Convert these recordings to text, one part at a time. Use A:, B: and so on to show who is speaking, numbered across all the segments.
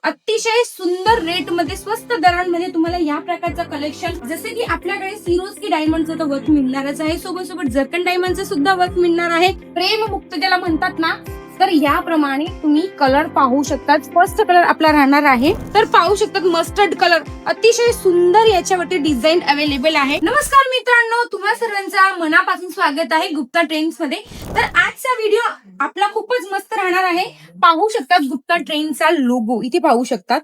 A: अतिशय सुंदर रेट मध्ये स्वस्त दरांमध्ये तुम्हाला या प्रकारचं कलेक्शन, जसे की आपल्याकडे सिरोस्की डायमंडचं तर वर्क मिळणारच आहे, सोबत सोबत जर्कन डायमंडचं सुद्धा वर्क मिळणार आहे. प्रेममुक्त ज्याला म्हणतात ना, तर याप्रमाणे तुम्ही कलर पाहू शकतात. फर्स्ट कलर आपला राहणार आहे, तर पाहू शकतात मस्टर्ड कलर. अतिशय सुंदर याच्यावरती डिझाईन अवेलेबल आहे. नमस्कार मित्रांनो, तुम्हा सर्वांचा मनापासून स्वागत आहे गुप्ता ट्रेंड्स मध्ये. तर आजचा व्हिडिओ आपला खूपच मस्त राहणार आहे. पाहू शकतात गुप्ता ट्रेंड्सचा लोगो इथे पाहू शकतात.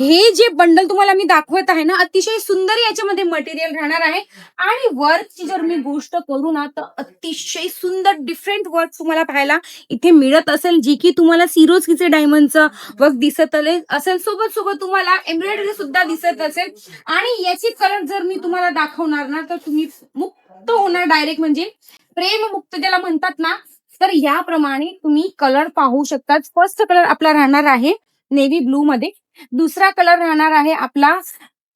A: हे जे बंडल तुम्हाला मी दाखवत आहे ना, अतिशय सुंदर याच्यामध्ये मटेरियल राहणार आहे. आणि वर्कची जर मी गोष्ट करू ना, तर अतिशय सुंदर डिफरंट वर्क तुम्हाला पाहायला इथे मिळत असेल, जी की तुम्हाला सिरोस्कीचे डायमंडचं वर्क दिसत असेल, सोबत सोबत तुम्हाला एम्ब्रॉयडरी सुद्धा दिसत असेल. आणि याची कलर जर मी तुम्हाला दाखवणार ना, तर तुम्ही मुक्त होणार डायरेक्ट, म्हणजे प्रेममुक्त ज्याला म्हणतात ना, तर याप्रमाणे तुम्ही कलर पाहू शकतात. फर्स्ट कलर आपला राहणार आहे नेव्ही ब्लू मध्ये, दुसरा कलर राहणार आहे आपला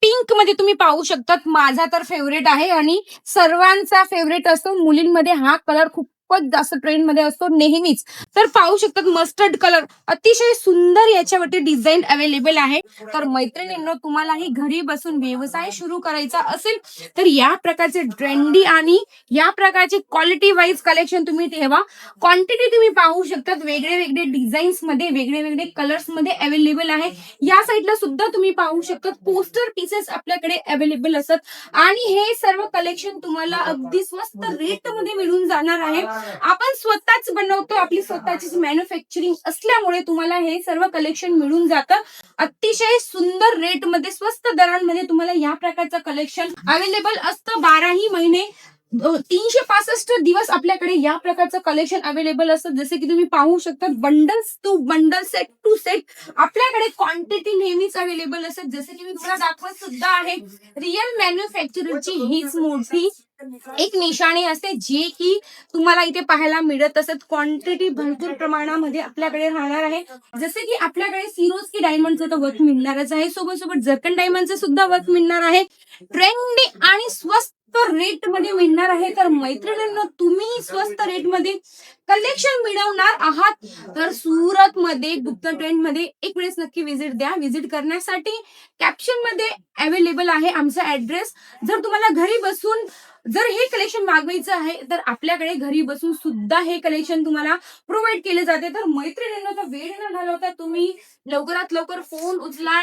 A: पिंक मध्ये. तुम्ही पाहू शकतात, माझा तर फेवरेट आहे आणि सर्वांचा फेवरेट असतो. मुलींमध्ये हा कलर खूपच जास्त ट्रेंड मध्ये असतो नेहमीच. तर पाहू शकतात मस्टर्ड कलर, अतिशय सुंदर याच्यावरती डिझाईन अवेलेबल आहे. तर मैत्रिणींनो, तुम्हालाही घरी बसून व्यवसाय सुरू करायचा असेल, तर या प्रकारचे ट्रेंडी आणि या प्रकारचे क्वालिटी वाईज कलेक्शन तुम्ही ठेवा. क्वांटिटी तुम्ही पाहू शकतात, वेगळे वेगळे डिझाईन्स मध्ये, वेगळे वेगळे कलर्स मध्ये अवेलेबल आहे. या साईडला सुद्धा तुम्ही पाहू शकतात पोस्टर पीसेस आपल्याकडे अवेलेबल असतात. आणि हे सर्व कलेक्शन तुम्हाला अगदी स्वस्त रेट मध्ये मिळून जाणार आहे. आपण स्वतःच बनवतो, आपली स्वतःची मॅन्युफॅक्चरिंग असल्यामुळे तुम्हाला हे सर्व कलेक्शन मिळून जातं. अतिशय सुंदर रेट मध्ये स्वस्त दरांमध्ये तुम्हाला या प्रकारचं कलेक्शन अवेलेबल असतं. 12ही महिने 365 दिवस आपल्याकडे या प्रकारचं कलेक्शन अवेलेबल असतं. जसे की तुम्ही पाहू शकता, bundles to bundle, set to set आपल्याकडे क्वांटिटी नेहमीच अवेलेबल असतात. जसे की मी तुम्हाला दाखवत सुद्धा आहे, रिअल मॅन्युफॅक्चररची हीच मोठी एक निशाणी असते, जे की तुम्हाला इथे पाहायला मिळत असत. क्वांटिटी भरपूर प्रमाणामध्ये आपल्याकडे राहणार आहे. जसे की आपल्याकडे सिरोस्की डायमंडचं तर वर्क मिळणारच आहे, सोबत सोबत जर्कन डायमंडचं सुद्धा वर्क मिळणार आहे. ट्रेंडी आणि स्वस्त रेट मध्ये मिळणार आहे. तर मैत्रिणींना, तुम्ही स्वस्त रेट मध्ये कलेक्शन मिळवणार आहात, तर सुरत मध्ये गुप्ता ट्रेंड मध्ये एक वेळेस नक्की व्हिजिट द्या. व्हिजिट करण्यासाठी कॅप्शन मध्ये अवेलेबल आहे आमचा ऍड्रेस. जर तुम्हाला घरी बसून जर हे कलेक्शन मागवायचं आहे, तर आपल्याकडे घरी बसून सुद्धा हे कलेक्शन तुम्हाला प्रोव्हाइड केले जाते. तर मैत्रिणींना, तर वेळ न घालवता तुम्ही लवकरात लवकर फोन उचला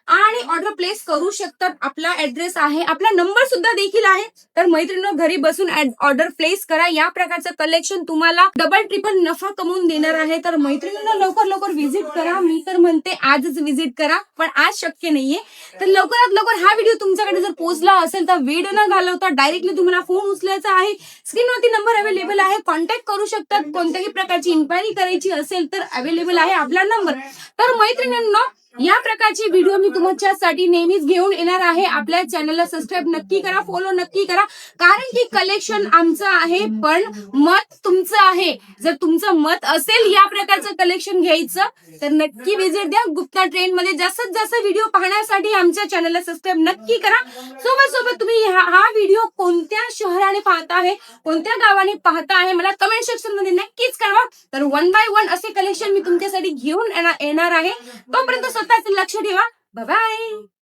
A: आणि ऑर्डर प्लेस करू शकतात. आपला ऍड्रेस आहे, आपला नंबर सुद्धा देखील आहे. तर मैत्रिणींनो, घरी बसून ऑर्डर प्लेस करा. या प्रकारचं कलेक्शन तुम्हाला डबल ट्रिपल नफा कमवून देणार आहे. तर मैत्रिणींनो, लवकर लवकर व्हिजिट करा. मी तर म्हणते आजच व्हिजिट करा, पण आज शक्य नाहीये. तर लवकरात लवकर हा व्हिडिओ तुमच्याकडे जर पोहोचला असेल, तर वेळ न घालवता डायरेक्टली तुम्हाला फोन उचलायचा आहे. स्क्रीनवरती नंबर अवेलेबल आहे, कॉन्टॅक्ट करू शकतात. कोणत्याही प्रकारची इन्क्वायरी करायची असेल तर अवेलेबल आहे आपला नंबर. तर मैत्रिणींनो, या प्रकारचे व्हिडिओ मी तुमच्यासाठी नेहमीच घेऊन येणार आहे. आपल्या चॅनलला सबस्क्राईब नक्की करा, फॉलो नक्की करा, कारण की कलेक्शन आमचं आहे, पण मत तुमचं आहे. जर तुमचं मत असेल या प्रकारचं कलेक्शन घ्यायचं, तर नक्की व्हिजिट द्या गुप्ता ट्रेंड मध्ये. जास्तीत जास्त व्हिडिओ पाहण्यासाठी आमच्या चॅनलला सबस्क्राईब नक्की करा. सोबत सोबत तुम्ही हा व्हिडिओ कोणत्या शहराने पाहता आहे, कोणत्या गावाने पाहता आहे, मला कमेंट सेक्शन मध्ये नक्कीच कळवा. तर 1 बाय 1 असे कलेक्शन मी तुमच्यासाठी घेऊन येणार आहे. तोपर्यंत स्वतःच लक्ष ठेवा. Bye bye.